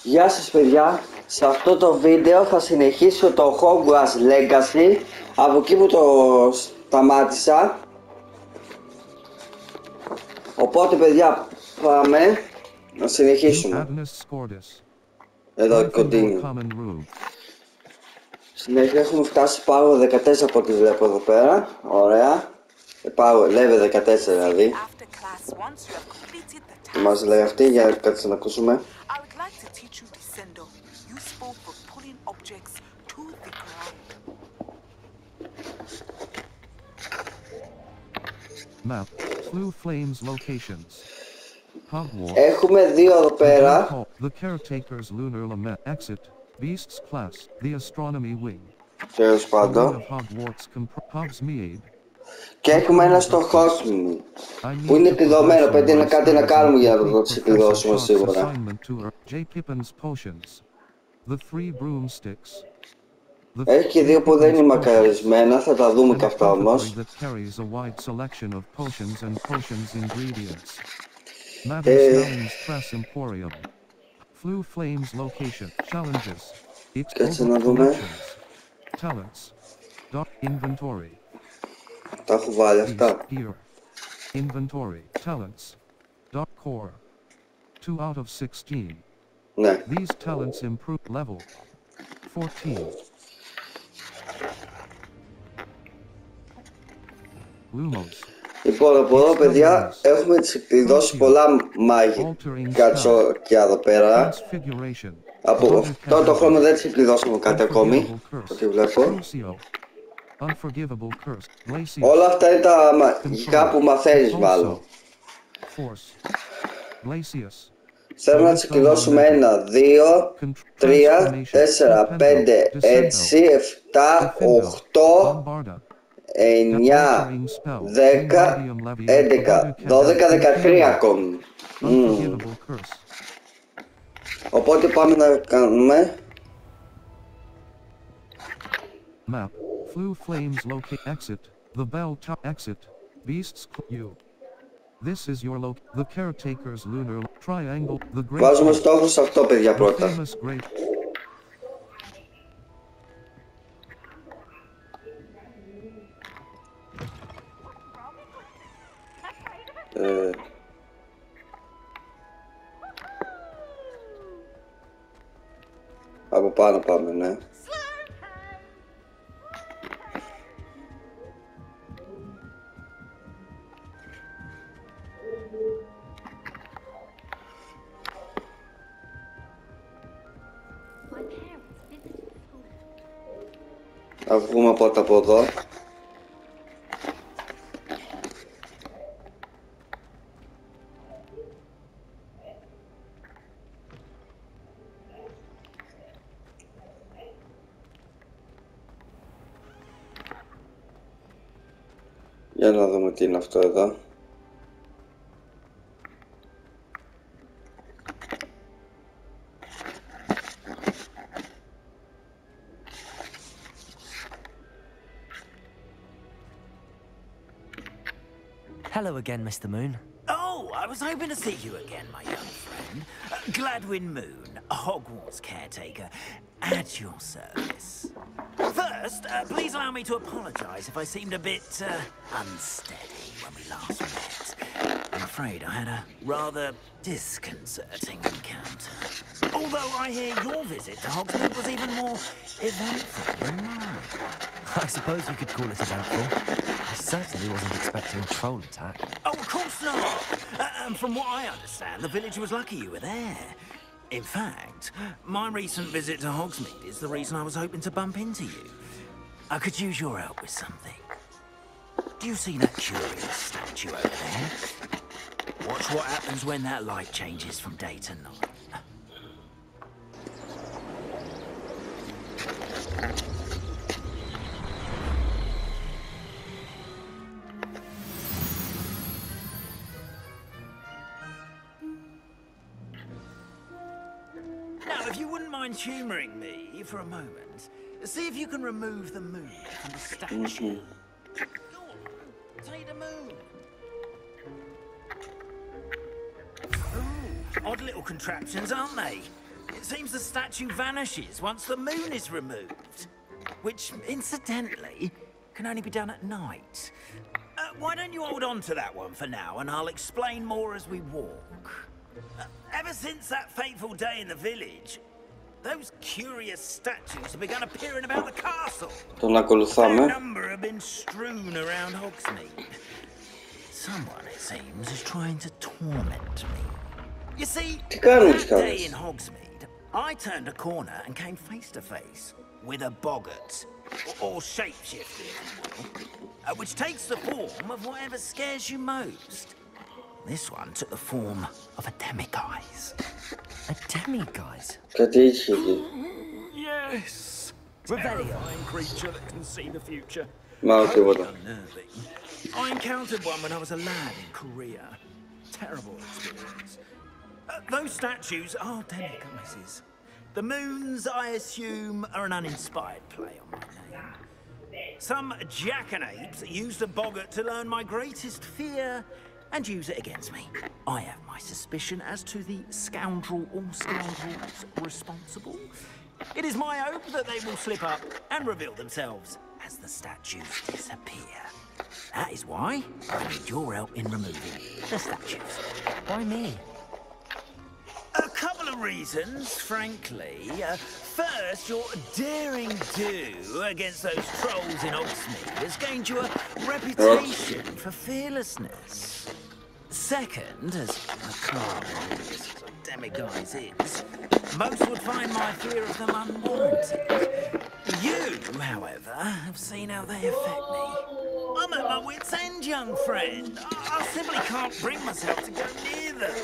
Γεια σας παιδιά, σε αυτό το βίντεο θα συνεχίσω το Hogwarts Legacy από εκεί που το σταμάτησα. Οπότε παιδιά πάμε να συνεχίσουμε. Εδώ continue. Συνέχεια έχουμε φτάσει πάω 14 από ό,τι βλέπω εδώ πέρα. Ωραία. Πάω level 14 δηλαδή. Μας λέει αυτή, για κάτσε να ακούσουμε. Map, Flu Flames locations. Hogwarts. Έχουμε δύο εδώ πέρα. The Caretaker's Lunar Lament Exit, Beasts Class, The Astronomy Wing. Τέλος πάντων. Hogsmeade. Και έχουμε ένα στο Hogsmeade που είναι επιδομένο, πρέπει να κάτι να κάνουμε για να το επιδώσουμε σίγουρα. Έχει και δύο που δεν είναι μακαρισμένα, θα τα δούμε και αυτά όμως. Κάτσε να δούμε. Τα έχω βάλει αυτά. Inventory, talents, core, 2 out of 16. Ναι. These talents improve level 14. Lumos. Λοιπόν, από εδώ παιδιά έχουμε τις εκδηλώσεις πολλά μαγικά τσόκια εδώ πέρα. Από το χρόνο δεν τις εκδηλώσαμε κάτι ακόμη, ό,τι βλέπω. Όλα αυτά είναι τα μαγικά που μαθαίνεις μάλλον. Θέλω να τις εκδηλώσουμε 1, 2, 3, 4, 5, 6, 7, 8, 9, 10, 11, 12, 13 ακόμη. Οπότε πάμε να κάνουμε. Map, Flu Flames locate exit, the bell top exit, beasts you. This is your the Caretaker's Lunar Triangle, the great. Βάζουμε στόχο σε αυτό παιδιά πρώτα. Από πάνω πάμε, ναι. Θα βγούμε πρώτα από εδώ. Για να δούμε τι είναι αυτό εδώ. Hello again, Mr. Moon. Oh, I was hoping to see you again, my young friend. Gladwin Moon, Hogwarts caretaker, at your service. First, please allow me to apologize if I seemed a bit unsteady when we last met. I'm afraid I had a rather disconcerting encounter. Although I hear your visit to Hogsmeade was even more eventful than mine. I suppose you could call it eventful. I certainly wasn't expecting a troll attack. Oh, of course not! From what I understand, the village was lucky you were there. In fact, my recent visit to Hogsmeade is the reason I was hoping to bump into you. I could use your help with something. Do you see that curious statue over there? Watch what happens when that light changes from day to night. Now, if you wouldn't mind humouring me for a moment, see if you can remove the moon from the statue. Go on, take the moon. Ooh, odd little contraptions, aren't they? It seems the statue vanishes once the moon is removed, which, incidentally, can only be done at night. Why don't you hold on to that one for now, and I'll explain more as we walk. Ever since that fateful day in the village, those curious statues have begun appearing about the castle. A number have been strewn around Hogsmeade. Someone, it seems, is trying to torment me. You see, that day in Hogsmeade, I turned a corner and came face to face with a boggart, or shapeshifter, which takes the form of whatever scares you most. This one took the form of a demiguise. A demiguise? Yes. A terrifying creature that can see the future. Unnerving. I encountered one when I was a lad in Korea. Terrible experience. Those statues are demiguises. The moons, I assume, are an uninspired play on my name. Some jackanapes used a boggart to learn my greatest fear and use it against me. I have my suspicion as to the scoundrel or scoundrels responsible. It is my hope that they will slip up and reveal themselves as the statues disappear. That is why I need your help in removing the statues. Why me? A couple of reasons, frankly. First, your daring do against those trolls in Hogsmeade has gained you a reputation for fearlessness. Second, as macabre as demiguise is, most would find my fear of them unwarranted. You, however, have seen how they affect me. I'm at my wit's end, young friend. I simply can't bring myself to go near them.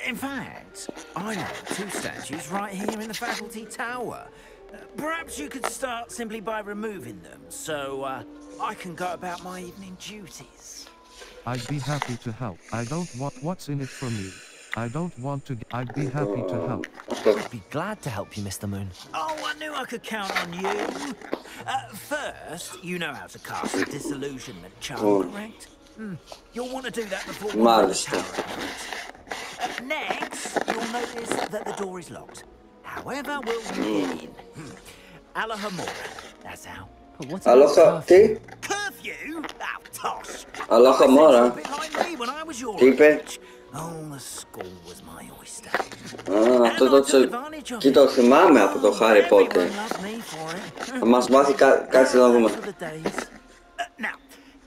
In fact, I know 2 statues right here in the faculty tower. Perhaps you could start simply by removing them, so I can go about my evening duties. I'd be happy to help. I don't want what's in it for me. I don't want to. I'd be happy to help. I'd be glad to help you, Mr. Moon. Oh, I knew I could count on you. First, you know how to cast a disillusionment charm, correct? You'll want to do that before we the tower at night. Next, you'll notice that the door is locked. However will you get in? Alahomora, that's how. But what's about curfew? Curfew? Oh, tosh. Alahomora. A bit like me when I was your age. Oh, the school was my oyster. Αυτό το θυμάμαι από το Harry Potter. Θα μας μάθει κάτι να δούμε. Now,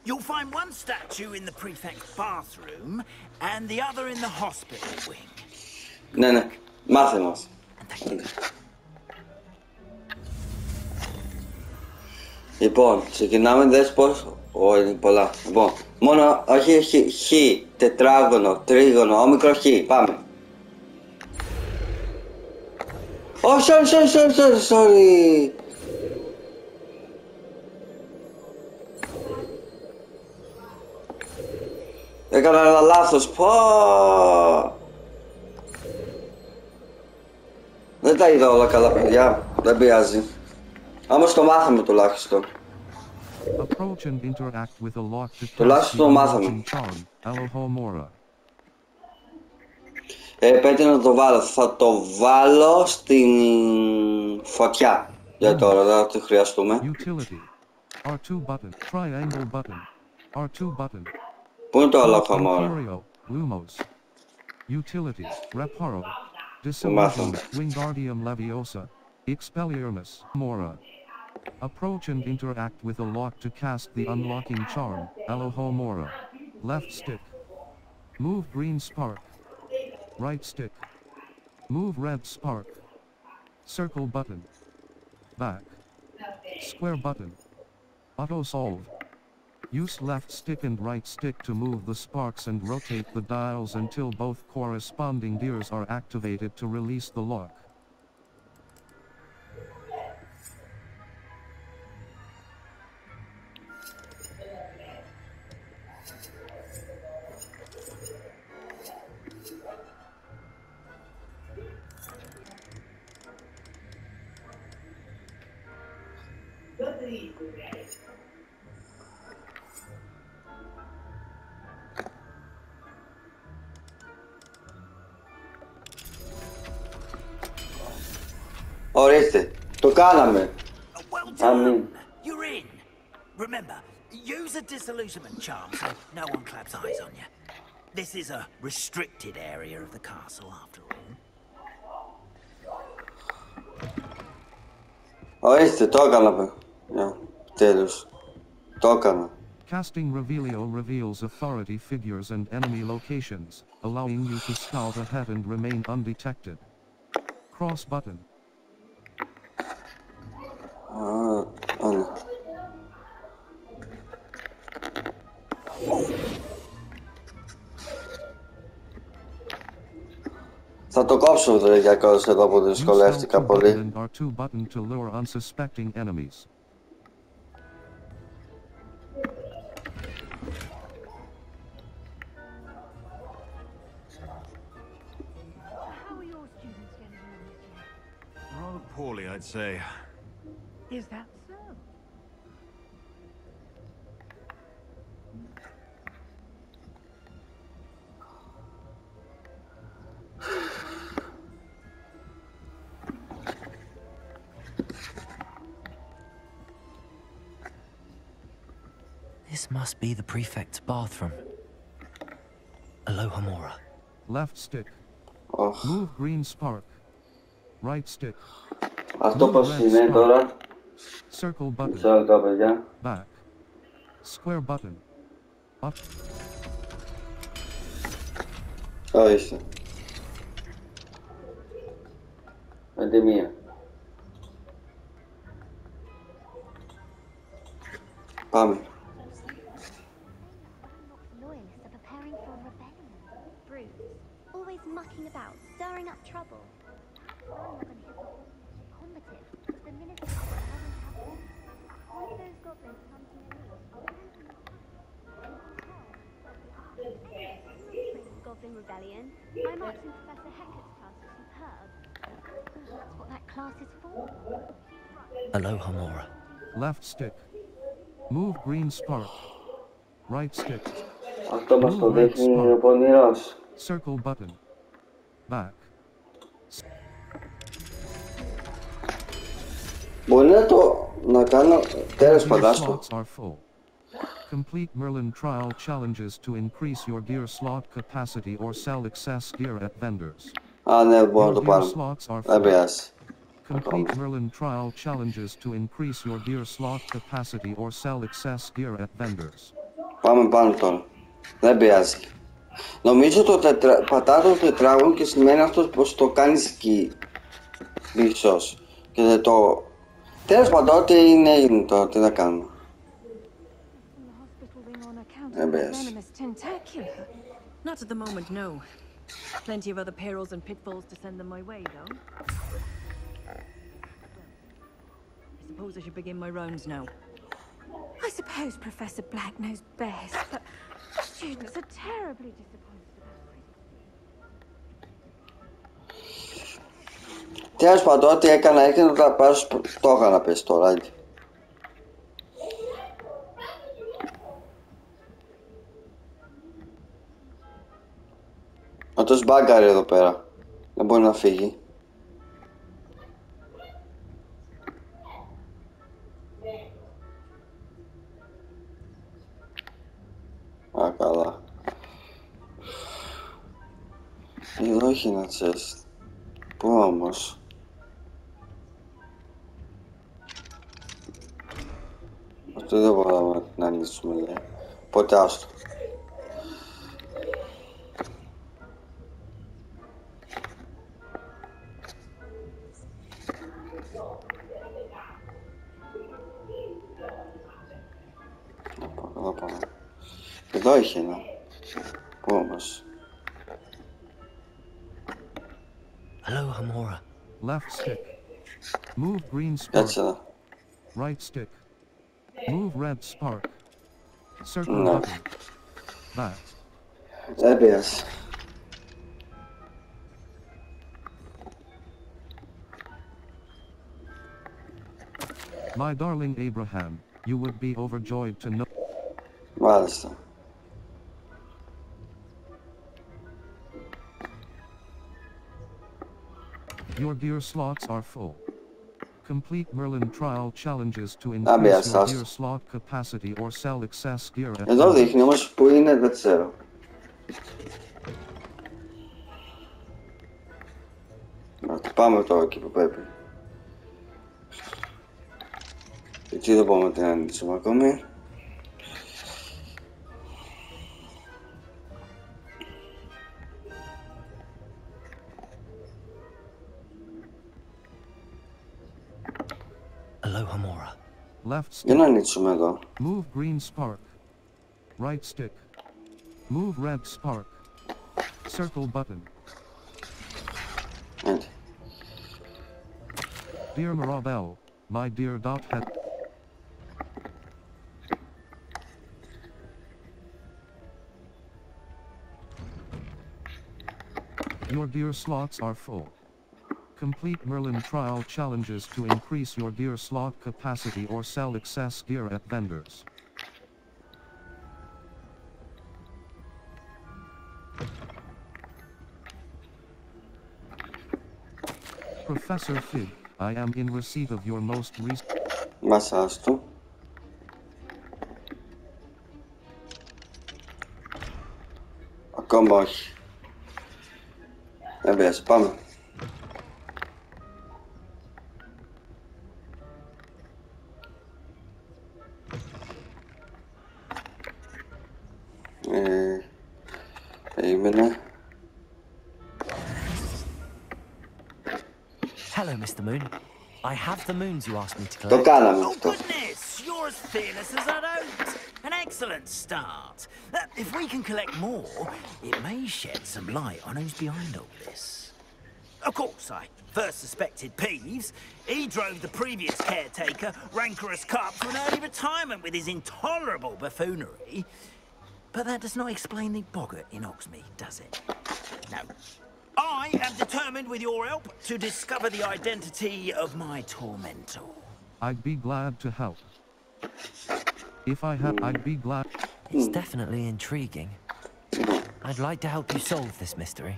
you'll find one statue in the prefect's bathroom and the other in the hospital wing. Ναι, μάθε μας. Λοιπόν, ξεκινάμε, δες πως. Είναι πολλά. Λοιπόν, μόνο, όχι χ, τετράγωνο, τρίγωνο, όμικρο χ, πάμε. Sorry. Έκανα ένα λάθος, Δεν τα είδα όλα καλά, παιδιά, δεν πειράζει. Όμως το μάθαμε τουλάχιστον. Approach and interact with a lock to Τουλάχιστον το μάθαμε. Πρέπει να το βάλω. Θα το βάλω στην φωτιά. Για τώρα, δεν θα το χρειαστούμε. R2 button, triangle button, R2 button. Πού είναι το άλλο χαμόρα? Utilities, reparo, disillusion, wingardium leviosa, expelliarmus, mora. Approach and interact with a lock to cast the unlocking charm, Alohomora. Left stick. Move green spark. Right stick. Move red spark. Circle button. Back. Square button. Auto solve. Use left stick and right stick to move the sparks and rotate the dials until both corresponding gears are activated to release the lock. Ορίστε, το κάναμε. Well done. You're in. Remember, use a disillusionment charm so no one claps eyes on you. This is a restricted area of the castle after all. Ορίστε, το έκανα. Τέλος. Το έκανα. Casting Revelio reveals authority figures and enemy locations, allowing you to scout ahead and remain undetected. Cross button. Ναι. Θα το κόψω το διακός εδώ που δυσκολεύτηκα πολύ. R2 button to lure unsuspecting enemies. Rather poorly, I'd say. Is that so? This must be the prefect's bathroom. Alohomora. Left stick. Oh. Move green spark. Right stick. Αυτό πως είναι τώρα. Circle button. Μισό λεπτό, παιδιά. Back. Square button. Up. Ορίστε. 5-1. Πάμε. Loyalists are preparing for a rebellion. Brutes, always mucking about, stirring up trouble. I'm not going to hit combative. The minute one of those goblins comes to me, Goblin Rebellion. My marks in Professor Hecat's class are superb. That's what that class is for. Alohomora. Left stick. Move green spark. Right stick. Αυτό μας το δείχνει ο πονηρός. Circle button. Back. Μπορεί να κάνω τέλος φαντάστο. Slots are full. Complete Merlin trial challenges to increase your gear slot capacity or sell excess gear at vendors. Α, ναι, μπορώ να το Your gear πάρω. slots are Δεν full. πειράζει. Complete Merlin trial challenges to increase your gear slot capacity or sell excess gear at vendors. Πάμε πάνω τώρα. Δεν πειράζει. Νομίζω πατά το τετράγωνο και σημαίνει αυτό πως το κάνεις εκεί. Πίσος. Και δεν το... Τέλος πάντων, ό,τι είναι τώρα, τι θα κάνουμε. Δεν πειράζει. Not at the moment, no. Plenty of other perils and pitfalls to send them my way, though. I suppose I should begin my rounds now. I suppose Professor Black knows best, but students are terribly disappointed about Christmas. Τέλος πάντων, ό,τι έκανα να τα πάρω το έκανα πες τώρα, άντε. Αυτός μπάγκαρε εδώ πέρα. Δεν μπορεί να φύγει. Α, καλά. Εδώ έχει ένα chest. Πού όμως? Αυτό δεν μπορούμε να την ανοίξουμε, λέει. Οπότε άστο. Εδώ πάμε. Εδώ είχε ένα. Πού όμως? Alohomora. Left stick. Move green spark. Κάτσε εδώ. Right stick. Move red spark. Circle No. button. Back. Δεν πειράζει. My darling Abraham, you would be overjoyed to know. Μάλιστα. Your gear slots are full. Complete Merlin trial challenges to increase your gear slot capacity or sell excess gear at Εδώ δείχνει όμως που είναι, δεν ξέρω. Πάμε τώρα εκεί που πρέπει. Έτσι δεν μπορούμε να την ανοίξουμε ακόμη. Για να ανοίξουμε εδώ. Move green spark. Right stick. Move red spark. Circle button. Έτσι. Dear Mirabelle, my dear dot head. Your gear slots are full. Complete Merlin trial challenges to increase your gear slot capacity or sell excess gear at vendors. Professor Fig, I am in receipt of your most recent... Μασάς του. Ακόμα όχι. Δεν πειράζει, πάμε. Περίμενε. Hello, Mr. Moon. I have the moons you asked me to collect. Το κάναμε Oh αυτό. goodness, you're as fearless as I'd hoped. An excellent start. If we can collect more, it may shed some light on who's behind all this. Of course, I first suspected Peeves. He drove the previous caretaker, rancorous Cup, to an early retirement with his intolerable buffoonery. But that does not explain the boggart in Oxmead, does it? No. I am determined, with your help, to discover the identity of my tormentor. I'd be glad to help. If I had, I'd be glad. It's definitely intriguing. I'd like to help you solve this mystery.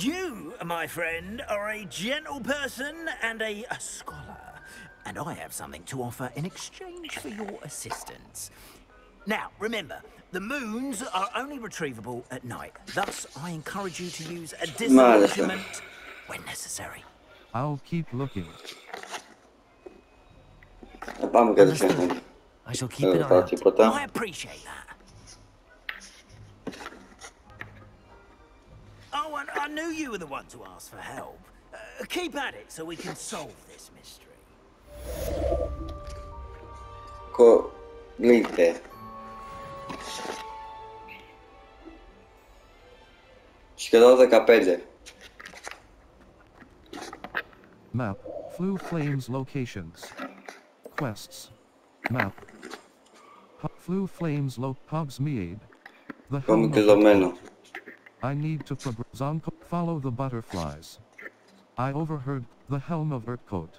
You, my friend, are a gentle person and a scholar, and I have something to offer in exchange for your assistance. Now, remember, the moons are only retrievable at night. Thus, I encourage you to use a disillusionment when necessary. I'll keep looking. Πάμε κατευθείαν. I shall keep an eye out. I appreciate that. Oh, and I knew you were the one to ask for help. Keep at it so we can solve this mystery. Κοροϊδέβουμε. Σχεδόν 15. Map. Flew Flames locations. Quests. Map. Flew Flames Pubs Mead. The helm of I need to progress. Follow the butterflies. I overheard the helm of Urtcote.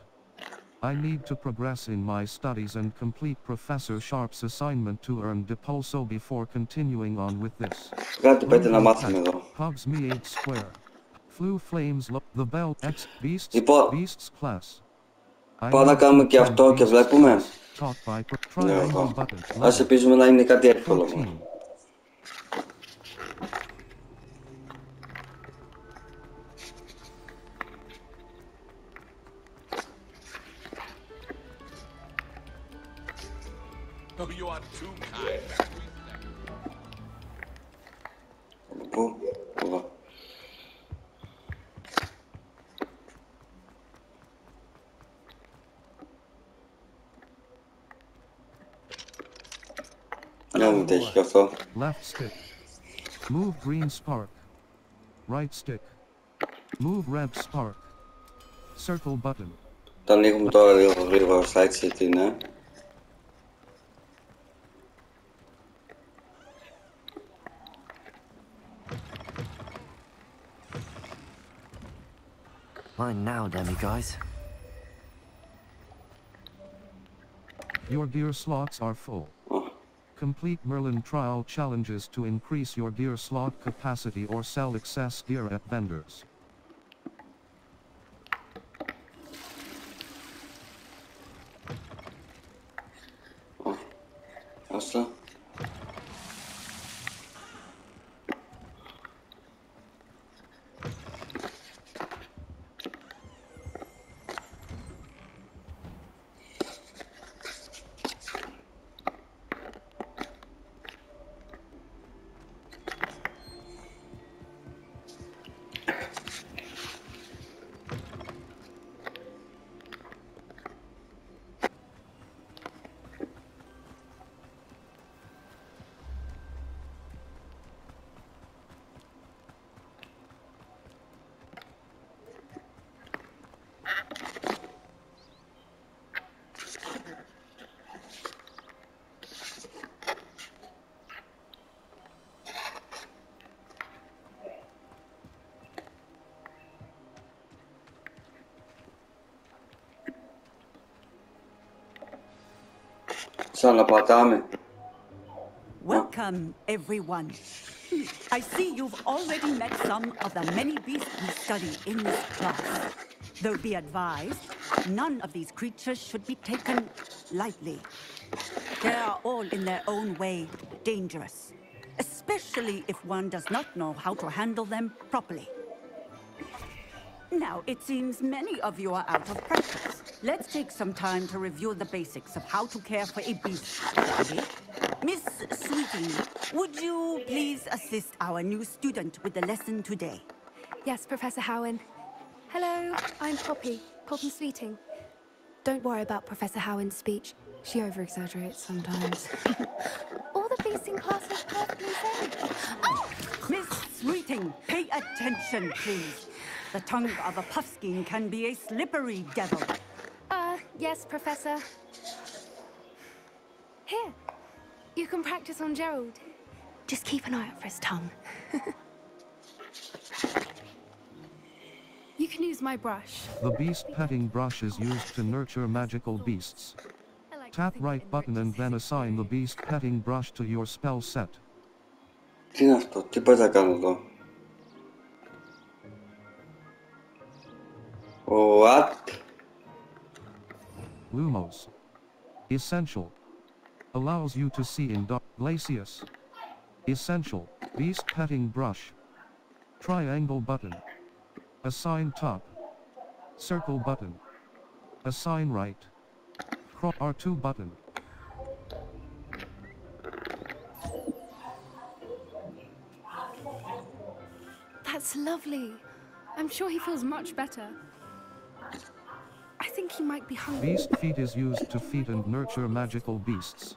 I need to progress in my studies and complete Professor Sharp's assignment to earn Depulso before continuing on with this. Κάτι πρέπει να μάθουμε εδώ. Pubs Mead Square. Flew Flames The Bell X Beasts Beasts Class. Πάω να κάνουμε και αυτό και βλέπουμε. Ας ελπίζουμε να είναι κάτι εύκολο. You are too kind. Πού, εδώ. Να μην τέχει και αυτό. Left stick. Move green spark. Right stick. Move red spark. Circle button. Το ανοίγουμε τώρα λίγο γρήγορα στα έτσι τι είναι. Mine now, demi-guys. Your gear slots are full. Complete Merlin trial challenges to increase your gear slot capacity or sell excess gear at vendors. Άστο. Ξαναπατάμε. Welcome, everyone. I see you've already met some of the many beasts we study in this class. Though be advised, none of these creatures should be taken lightly. They are all in their own way dangerous, especially if one does not know how to handle them properly. Now, it seems many of you are out of practice. Let's take some time to review the basics of how to care for a beast. Okay? Miss Sweeting, would you please assist our new student with the lesson today? Yes, Professor Howen. Hello, I'm Poppy Sweeting. Don't worry about Professor Howen's speech. She over-exaggerates sometimes. All the beasts in class are perfectly safe. Oh! Miss Sweeting, pay attention, please. The tongue of a puffskein can be a slippery devil. Yes, Professor. Here, you can practice on Gerald. Just keep an eye out for his tongue. You can use my brush. The beast petting brush is used to nurture magical beasts. Tap right button and then assign the beast petting brush to your spell set. Τι είναι αυτό, τι πάει να κάνω εδώ. What? Lumos. Essential. Allows you to see in dark. Glacius. Essential. Beast petting brush. Triangle button. Assign top. Circle button. Assign right. R2 button. That's lovely. I'm sure he feels much better. I think he might be hungry. Beast feed is used to feed and nurture magical beasts.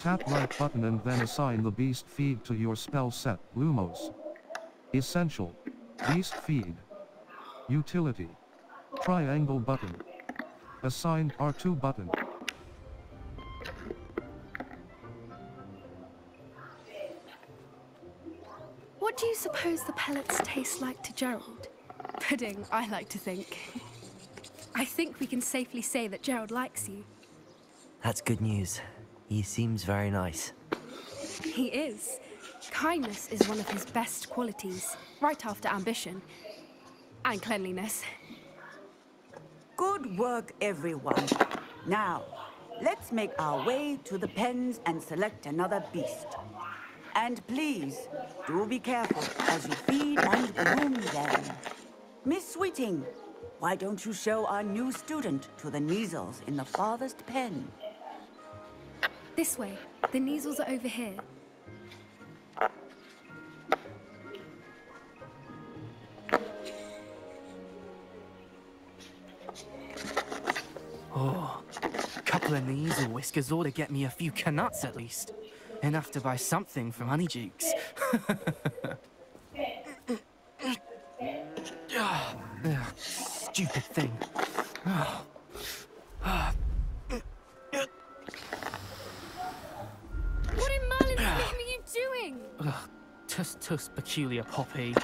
Tap right button and then assign the beast feed to your spell set. Lumos. Essential. Beast feed. Utility. Triangle button. Assign R2 button. What do you suppose the pellets taste like to Gerald? Pudding, I like to think. I think we can safely say that Gerald likes you. That's good news. He seems very nice. He is. Kindness is one of his best qualities, right after ambition. And cleanliness. Good work, everyone. Now, let's make our way to the pens and select another beast. And please, do be careful as you feed and groom them. Miss Sweeting, why don't you show our new student to the measles in the farthest pen? This way. The measles are over here. Oh, a couple of measle whiskers ought to get me a few canuts at least. Enough to buy something from Honeydukes. Stupid thing. What in Merlin's name are you doing? Tuss, peculiar Poppy.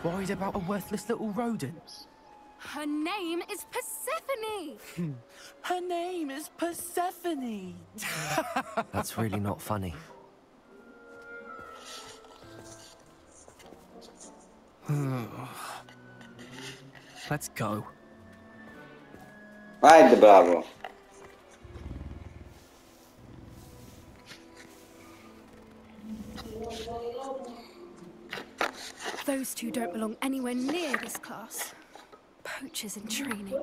Worried about a worthless little rodent. Her name is Persephone! Her name is Persephone! That's really not funny. Let's go. Άιντε, μπράβο. Those two don't belong anywhere near this class. Poachers in training.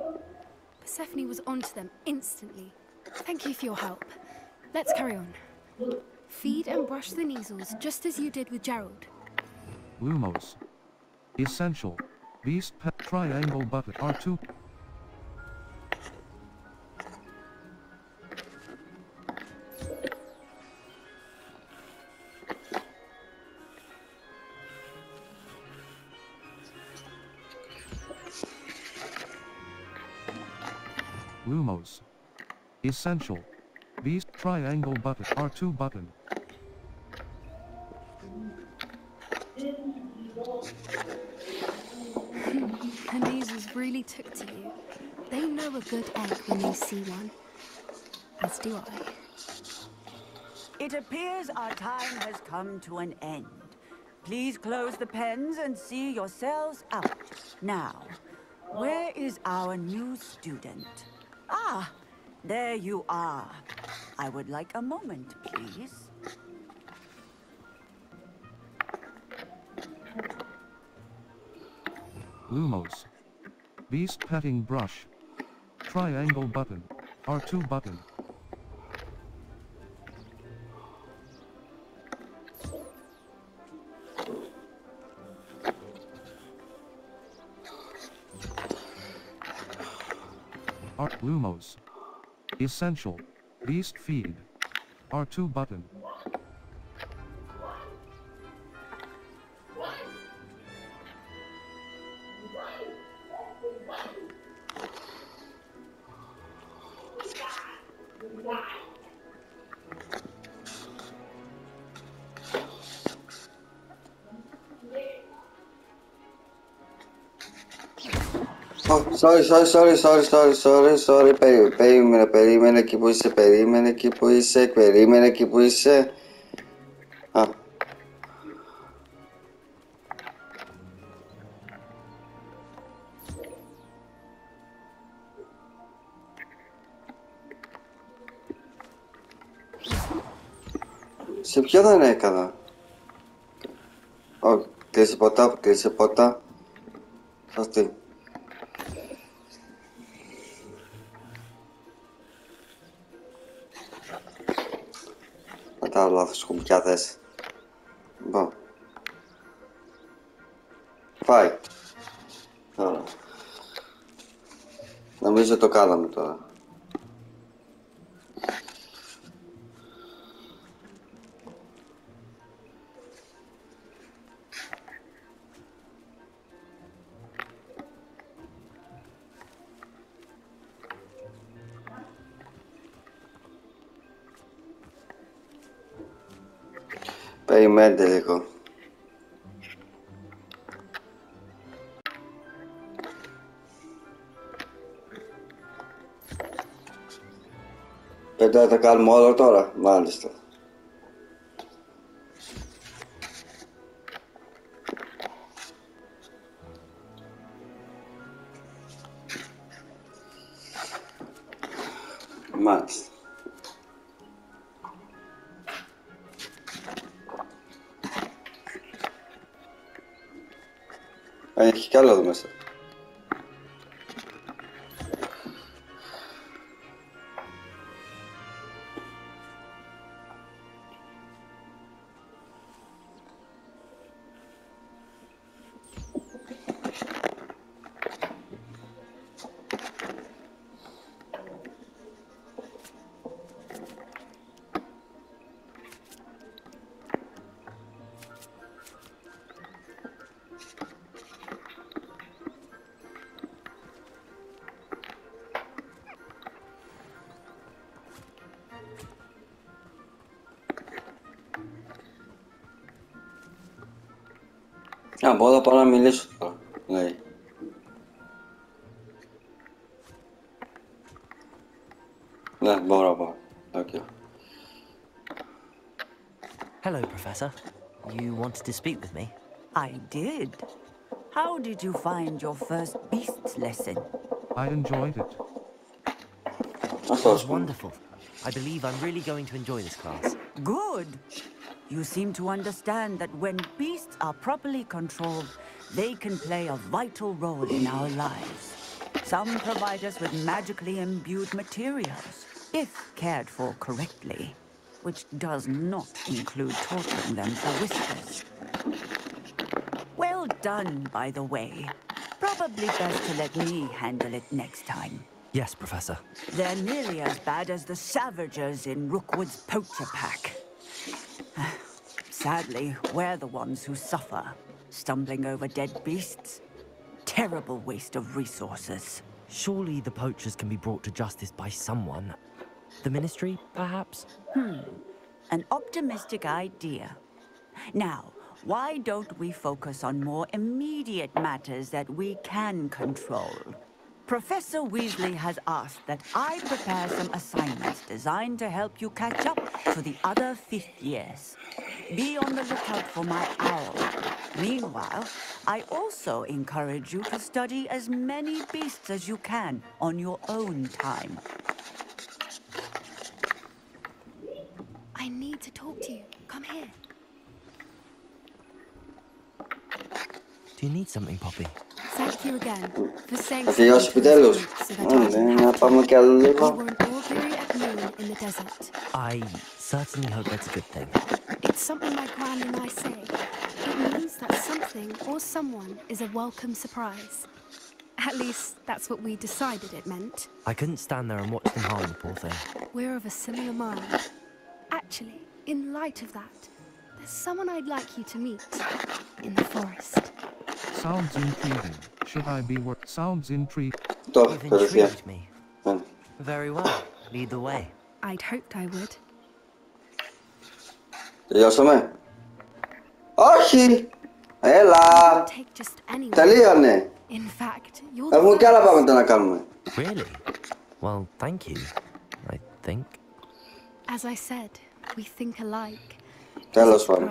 Persephone was onto them instantly. Thank you for your help. Let's carry on. Feed and brush the measles just as you did with Gerald. Lumos. Essential. Beast pet triangle button R2. Lumos. Essential. Beast triangle button R2 button. The measles really took to you. They know a good egg when they see one. As do I. It appears our time has come to an end. Please close the pens and see yourselves out. Now, where is our new student? Ah, there you are. I would like a moment, please. Lumos. Beast petting brush. Triangle button. R2 button. Lumos. Essential. Beast feed. R2 button. Oh, sorry, περίμενε εκεί που είσαι, περίμενε εκεί που είσαι. Α. Σε ποιο δεν έκανα. Όχι, κλείσε πότα. Αυτή. Μετά λάθος κουμπιά θες. Λοιπόν. Φάει. Τώρα. Νομίζω το κάναμε τώρα. Περιμένετε λίγο. Πέντε θα τα κάνουμε όλο τώρα, μάλιστα. Μάλιστα. Έχει κι άλλο εδώ μέσα. Α, μπορώ να πάω να μιλήσω τώρα, λέει. Ναι, μπορώ να πάω. Okay. Hello, Professor. You wanted to speak with me? I did. How did you find your first beasts lesson? I enjoyed it. It was wonderful. I believe I'm really going to enjoy this class. Good. You seem to understand that when beasts are properly controlled, they can play a vital role in our lives. Some provide us with magically imbued materials, if cared for correctly, which does not include torturing them for whiskers. Well done, by the way. Probably best to let me handle it next time. Yes, Professor. They're nearly as bad as the Savagers in Rookwood's poacher pack. Sadly, we're the ones who suffer, stumbling over dead beasts. Terrible waste of resources. Surely the poachers can be brought to justice by someone. The Ministry, perhaps? An optimistic idea. Now, why don't we focus on more immediate matters that we can control? Professor Weasley has asked that I prepare some assignments designed to help you catch up to the other 5th years. Be on the lookout for my owl. Meanwhile, I also encourage you to study as many beasts as you can on your own time. I need to talk to you. Come here. Do you need something, Poppy? Thank you again for saying Θα τελειώσει επιτέλους. Να πάμε κι άλλο we λίγο. were an ordinary at noon in the desert. I certainly hope that's a good thing. It's something my gran and I say. It means that something or someone is a welcome surprise. At least, that's what we decided it meant. I couldn't stand there and watch them harm the poor thing. We're of a similar mind. Actually, in light of that, there's someone I'd like you to meet in the forest. Sounds intriguing. Should I be Sounds intriguing. You've intrigued me. Very well. Lead the way. I'd hoped I would. Τελειώσαμε. Όχι! Έλα! Take just anyone. Τελείωνε. In fact, you're Έχουμε κι άλλα πράγματα να κάνουμε. Really? Well, thank you, I think. As I said, we think alike. Τέλος πάντων.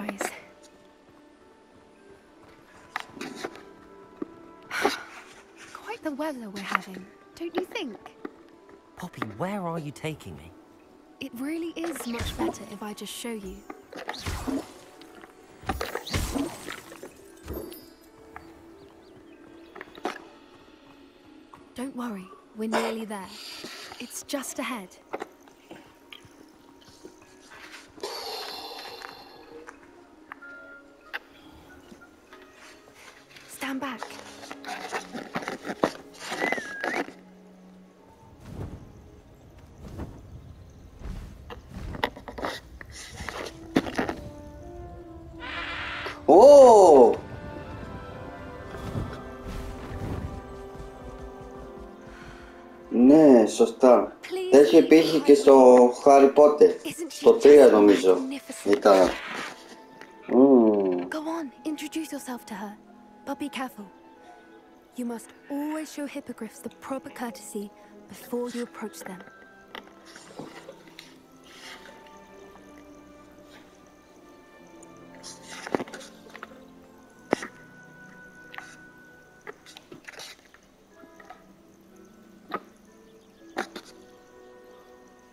Quite the weather we're having, don't you think? Poppy, where are you taking me? It really is much better if I just show you. Don't worry, we're nearly there. It's just ahead. Stand back. Oh! Ναι, σωστά. Έχει υπήρχε και στο Harry Potter. Στο 3 νομίζω. Ήταν. Go on, introduce yourself to her. But be careful. You must always show hippogriffs the proper courtesy before you approach them.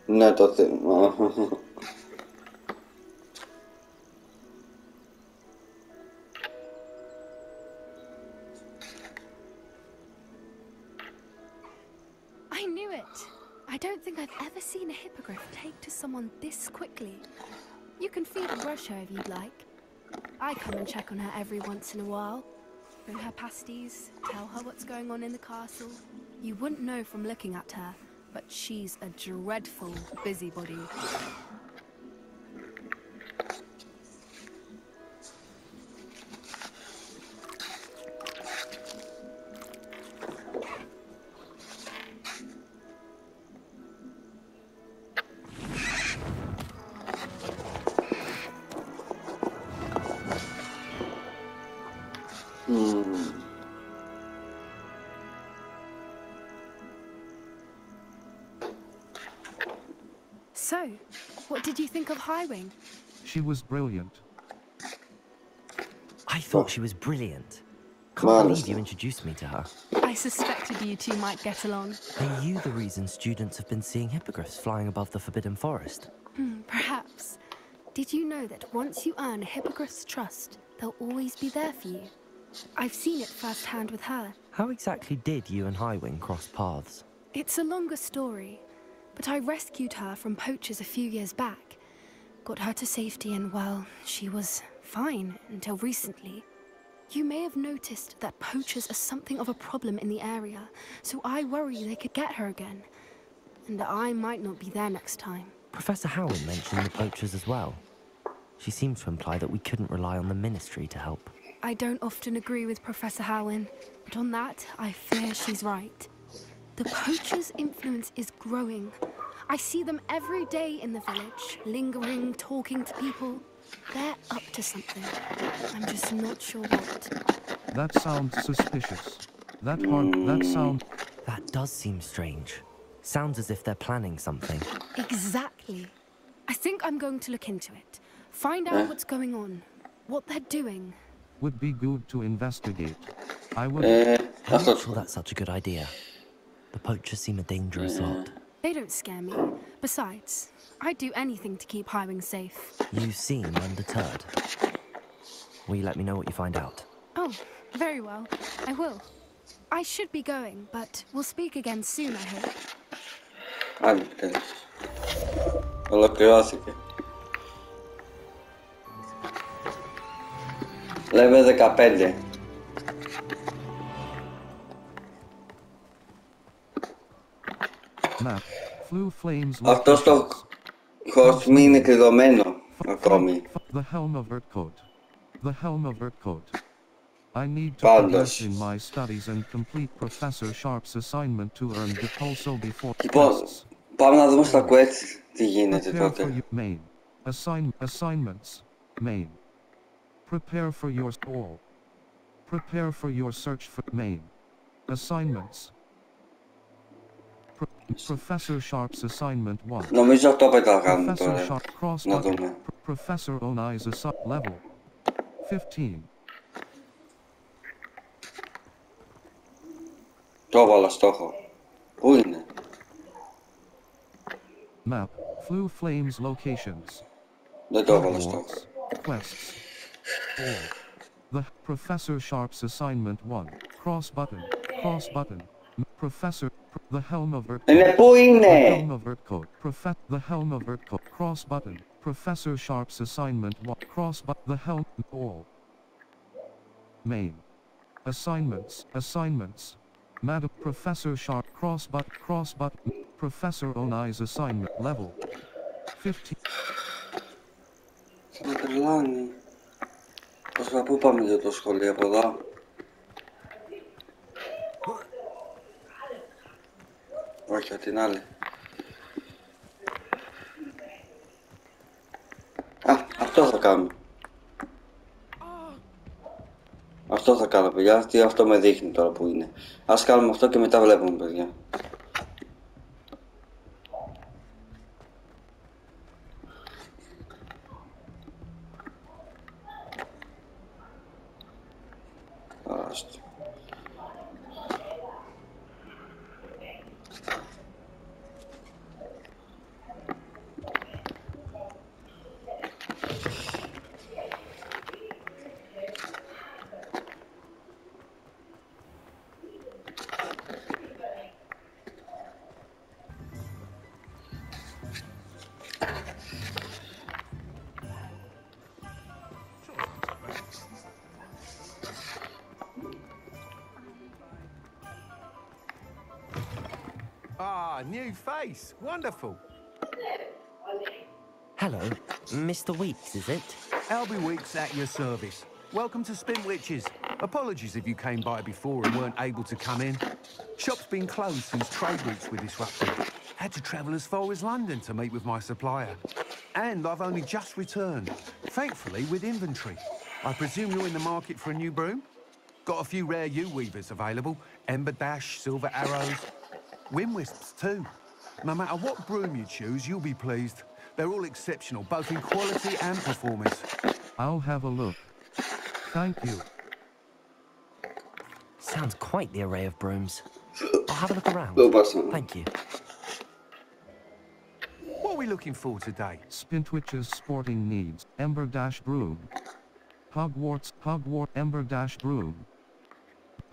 Ναι, το θέμα. I knew it. I don't think I've ever seen a hippogriff take to someone this quickly. You can feed and brush her if you'd like. I come and check on her every once in a while. Bring her pasties, tell her what's going on in the castle. You wouldn't know from looking at her, but she's a dreadful busybody. So, what did you think of Highwing? She was brilliant. I thought she was brilliant. Can't believe you introduced me to her. I suspected you two might get along. Are you the reason students have been seeing hippogriffs flying above the Forbidden Forest? Perhaps. Did you know that once you earn a hippogriff's trust, they'll always be there for you? I've seen it firsthand with her. How exactly did you and Highwing cross paths? It's a longer story, but I rescued her from poachers a few years back. Got her to safety and, well, she was fine until recently. You may have noticed that poachers are something of a problem in the area, so I worry they could get her again. And I might not be there next time. Professor Howin mentioned the poachers as well. She seemed to imply that we couldn't rely on the Ministry to help. I don't often agree with Professor Howin, but on that, I fear she's right. The poachers' influence is growing. I see them every day in the village, lingering, talking to people. They're up to something. I'm just not sure what. That sounds suspicious. That does seem strange. Sounds as if they're planning something. Exactly. I think I'm going to look into it. Find out what's going on. What they're doing. Would be good to investigate. I'm not sure that's such a good idea. The poachers seem a dangerous lot. They don't scare me. Besides, I'd do anything to keep Highwing safe. You seem undeterred. Will you let me know what you find out? Oh, very well. I will. I should be going, but we'll speak again soon, I hope. Άντε, ολοκληρώθηκε. Level 15. Αυτό στο κόσμο είναι κλειδωμένο ακόμη. The helm of Urtcoat. The helm of Urtcoat. I need to progress in my studies and complete Professor Sharp's assignment to earn the pulso before tests. Πάμε να δούμε στα quests τι γίνεται τότε. Main. Assignments. Main. Prepare for your all. Prepare for your search for main. Assignments. Professor Sharp's assignment 1. Νομίζω αυτό πρέπει να κάνουμε τώρα. Να δούμε. Professor Onai's level 15. Το έβαλα στόχο. Πού είναι? Map. Flew Flames locations. Δεν το έβαλα στόχο. Quests. All. The Professor Sharp's assignment 1. Cross button. Cross button. Professor. The helm of Urtcoat. Είναι πού είναι? The helm of Urtcoat. The helm of Urtcoat. Cross button. Professor Sharp's assignment 1. Cross button. The helm. All. Main. Assignments. Assignments. Madam Professor Sharp. Cross button. Professor Onai's assignment level 15. Θα με τρελάνει. Προς τα πού πάμε για το σχολείο από εδώ? Όχι, την άλλη. Α, αυτό θα κάνω. Αυτό θα κάνω, παιδιά, γιατί αυτό με δείχνει τώρα που είναι. Ας κάνουμε αυτό και μετά βλέπουμε, παιδιά. Άστο. Ah, new face. Wonderful. Hello. Mr. Weeks, is it? Albie Weeks at your service. Welcome to Spintwitches. Apologies if you came by before and weren't able to come in. Shop's been closed since trade routes were disrupted. Had to travel as far as London to meet with my supplier. And I've only just returned, thankfully with inventory. I presume you're in the market for a new broom? Got a few rare U-weavers available. Ember Dash, Silver Arrows. Wind Wisps too. No matter what broom you choose, you'll be pleased. They're all exceptional, both in quality and performance. I'll have a look. Thank you. Sounds quite the array of brooms. I'll have a look around. Thank you. What we looking for today? Spintwitch's sporting needs. Ember dash broom. Hogwarts Ember dash broom.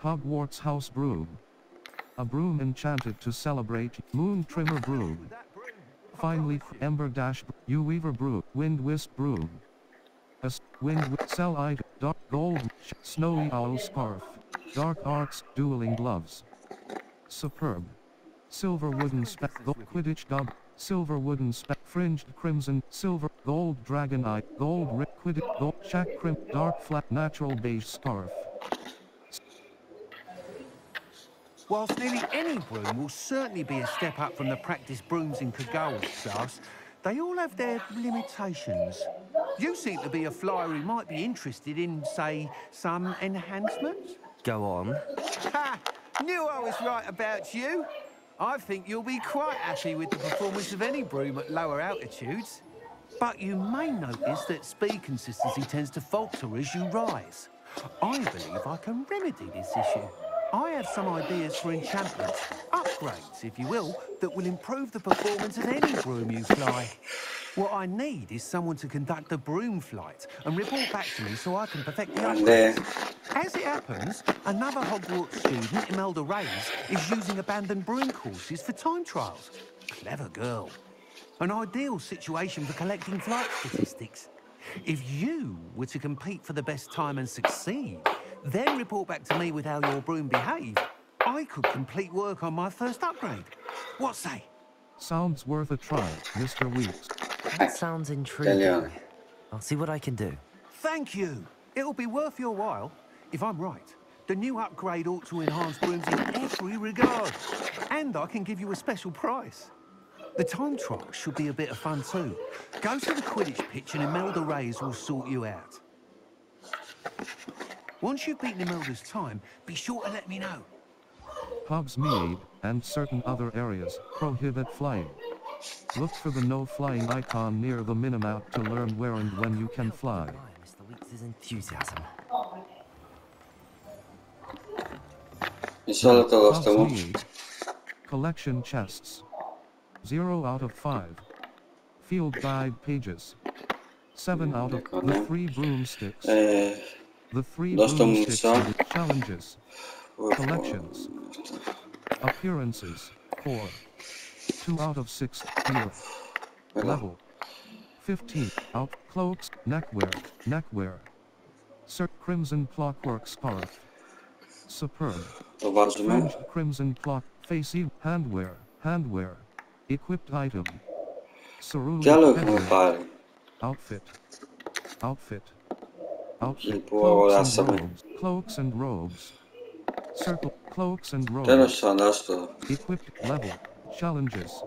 Hogwarts house broom. A broom enchanted to celebrate. Moon trimmer broom. Fine leaf ember dash you weaver broom. Wind wisp broom. Sell item. Dark gold. Snowy owl scarf. Dark arts. Dueling gloves. Superb. Silver wooden spec. Quidditch gob. Silver wooden spec. Fringed crimson. Silver. Gold dragon eye. Gold rip. Quidditch. Gold shack crimp. Dark flat natural beige scarf. Whilst nearly any broom will certainly be a step up from the practice brooms in Kagawa's class, they all have their limitations. You seem to be a flyer who might be interested in, say, some enhancements? Go on. Ha! Knew I was right about you. I think you'll be quite happy with the performance of any broom at lower altitudes. But you may notice that speed consistency tends to falter as you rise. I believe I can remedy this issue. I have some ideas for enchantments, upgrades, if you will, that will improve the performance of any broom you fly. What I need is someone to conduct the broom flight and report back to me so I can perfect the upgrades. As it happens, another Hogwarts student, Imelda Reyes, is using abandoned broom courses for time trials. Clever girl. An ideal situation for collecting flight statistics. If you were to compete for the best time and succeed, then report back to me with how your broom behaved, I could complete work on my first upgrade. What say? Sounds worth a try, Mr. Weeks. That sounds intriguing. I'll see what I can do. Thank you. It'll be worth your while. If I'm right, the new upgrade ought to enhance brooms in every regard. And I can give you a special price. The time trial should be a bit of fun too. Go to the Quidditch pitch and Imelda Reyes will sort you out. Once you've beaten Imelda's time, be sure to let me know. Hogsmeade, and certain other areas, prohibit flying. Look for the no flying icon near the minimap to learn where and when you can fly. Mr. Weeks' enthusiasm. Hogsmeade. Collection chests. 0 out of 5. Field guide pages. 7 out of the 3 broomsticks. The 3 broomsticks challenges. Collections. Appearances. 4. 2 out of 6. Here. Level. 15. Out. Cloaks. Neckwear. Crimson clockwork scarf. Superb. Fringed crimson clock. Facey. Handwear. Equipped item. Cerulean outfit. Cloaks and robes. Circle. Cloaks and robes. Equipped level. Challenges.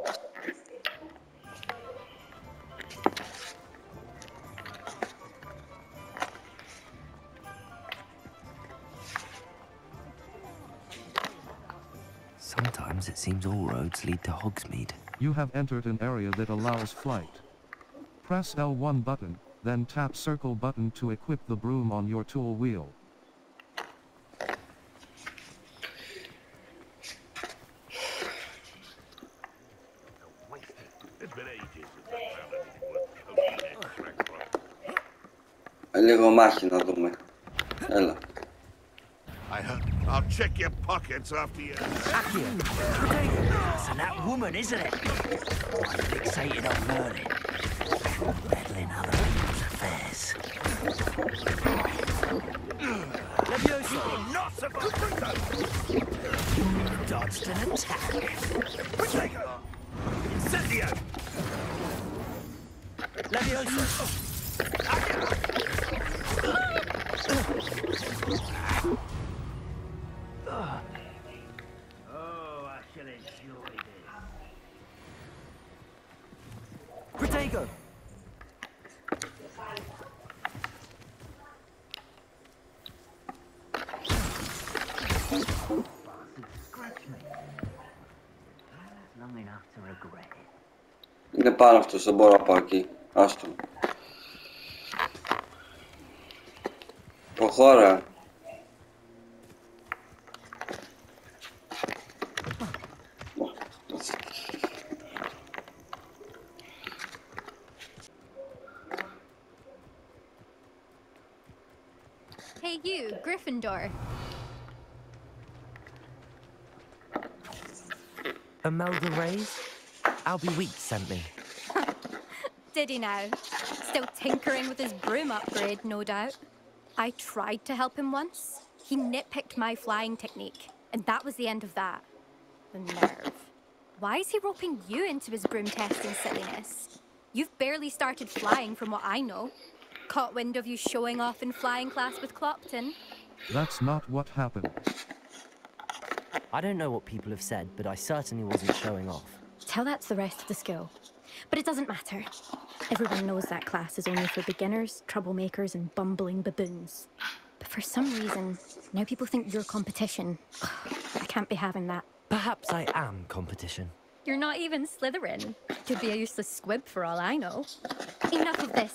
Sometimes it seems all roads lead to Hogsmeade. You have entered an area that allows flight. Press L1 button, then tap circle button to equip the broom on your tool wheel. Λίγο μάχη να δούμε. Έλα. I'll check your pockets after you. That's that woman, isn't it? I'm fixated on learning. Meddling other people's affairs. Leviosa! Not supposed to! Dodged an attack. Incendio! Leviosa! Oh, I shall enjoy this. Protego! Scratch me. Long enough to regret it. Είναι πάνω αυτός, δεν μπορώ να πάω εκεί. Άστο. Προχώρα. you, Gryffindor? Imelda Reyes? Albie Weeks sent me. Did he now? Still tinkering with his broom upgrade, no doubt. I tried to help him once. He nitpicked my flying technique, and that was the end of that. The nerve. Why is he roping you into his broom testing silliness? You've barely started flying from what I know. Caught wind of you showing off in flying class with Clopton. That's not what happened. I don't know what people have said, but I certainly wasn't showing off. Tell that to the rest of the school. But it doesn't matter. Everyone knows that class is only for beginners, troublemakers, and bumbling baboons. But for some reason, now people think you're competition. I can't be having that. Perhaps I am competition. You're not even Slytherin. Could be a useless squib for all I know. Enough of this.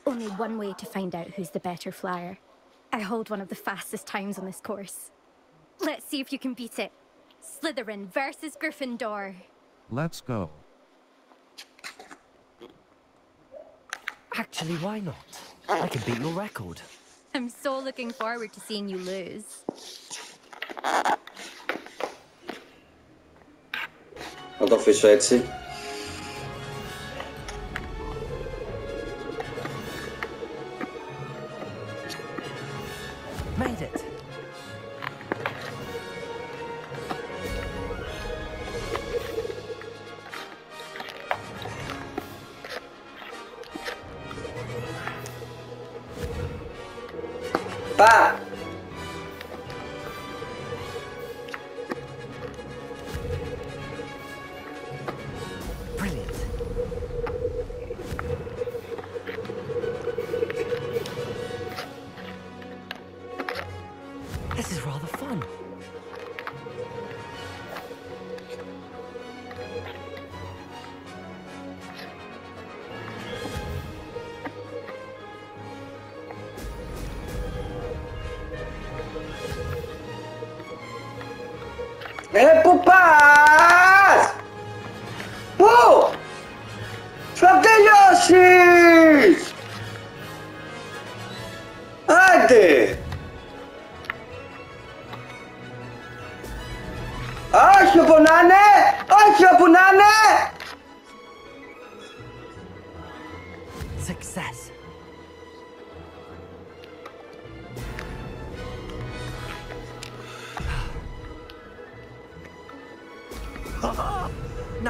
Only one way to find out who's the better flyer. I hold one of the fastest times on this course. Let's see if you can beat it. Slytherin versus Gryffindor. Let's go. Actually, why not? I can beat your record. I'm so looking forward to seeing you lose. Να το αφήσω έτσι. Made it. Πά! Brilliant. This is rather fun. Πού πας! Πού! Θα τελειώσεις! Άντε! Όχι όπου να είναι! Όχι όπου να είναι! Success.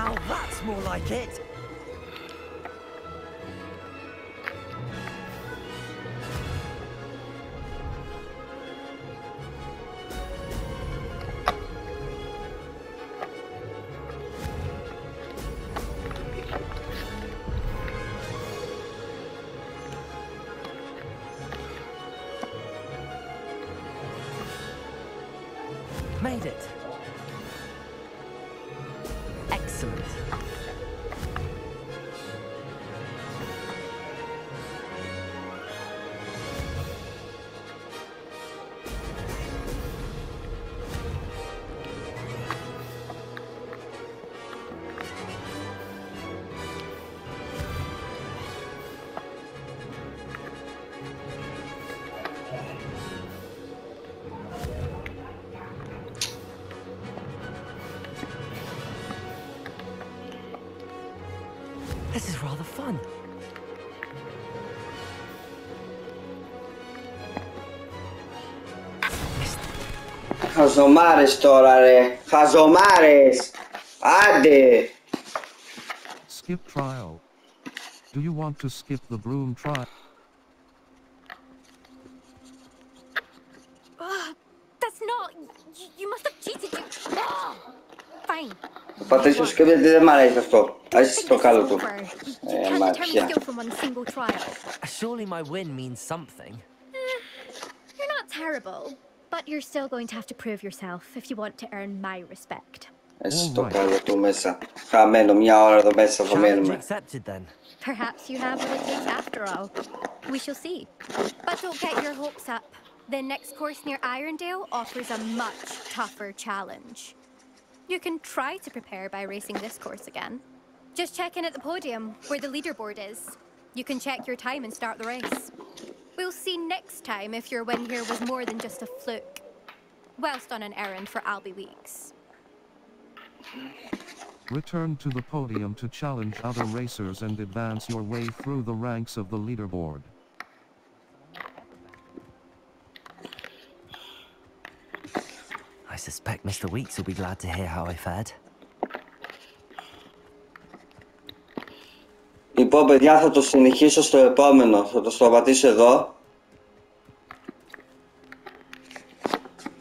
Now that's more like it. Made it. Excellent. This is rather fun. Χαζομάρες τώρα ρε, χαζομάρες! Άντε! Skip trial. Do you want to skip the broom trial? That's not... You must have cheated. Fine. Θα πατήσω skip γιατί δεν μ' αρέσει αυτό. Ας το καλό του. Μάτια. Surely my win means something. You're not terrible, but you're still going to have to prove yourself if you want to earn my respect. Εσύ το καλό του μέσα. Χαμένο μια ώρα εδώ μέσα θα μένουμε. Perhaps you have what it takes after all. We shall see. But don't get your hopes up. The next course near Irondale offers a much tougher challenge. You can try to prepare by racing this course again. Just check in at the podium, where the leaderboard is. You can check your time and start the race. We'll see next time if your win here was more than just a fluke. Whilst on an errand for Albie Weeks. Return to the podium to challenge other racers and advance your way through the ranks of the leaderboard. I suspect Mr. Weeks will be glad to hear how I fared. Λοιπόν, παιδιά, θα το συνεχίσω στο επόμενο. Θα το σταματήσω εδώ.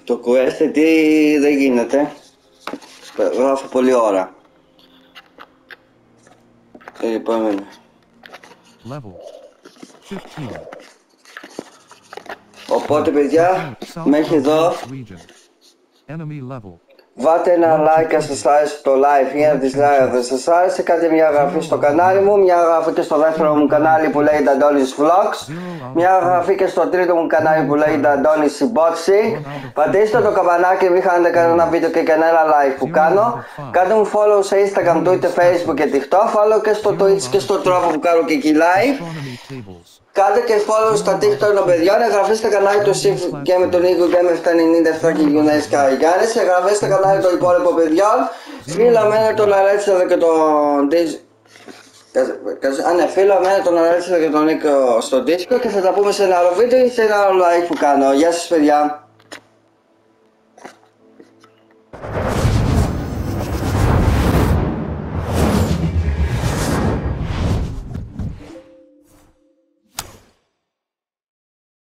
Το quest, τι δεν γίνεται. Γράφω πολλή ώρα. Επόμενο. Level 15. Οπότε, παιδιά, μέχρι εδώ. Enemy level. Βάλτε ένα like αν σας άρεσε το live ή αν δεν σας άρεσε. Κάντε μια εγγραφή στο κανάλι μου, μια εγγραφή και στο δεύτερο μου κανάλι που λέγεται Adonis VLOGS, μια εγγραφή και στο τρίτο μου κανάλι που λέγεται Adonis VLOGS. Πατήστε το καμπανάκι μην χάνετε κανένα βίντεο και κανένα live που κάνω. Κάντε μου follow σε Instagram, Twitter, Facebook και TikTok. Follow και στο Twitch και στο τρόπο που κάνω και εκεί live. Κάντε και follow στα TikTok των παιδιών, εγγραφή στο κανάλι του Shift και με τον yugioh 797 και Γιουνές Καραγιάννης, εγγραφή στο κανάλι των υπόλοιπων παιδιών, φίλο μένε τον Αλέξανδρο και τον φίλο μένε τον Αλέξανδρο και τον Νίκο στο Discord και θα τα πούμε σε ένα άλλο βίντεο ή σε ένα άλλο live που κάνω. Γεια σας παιδιά!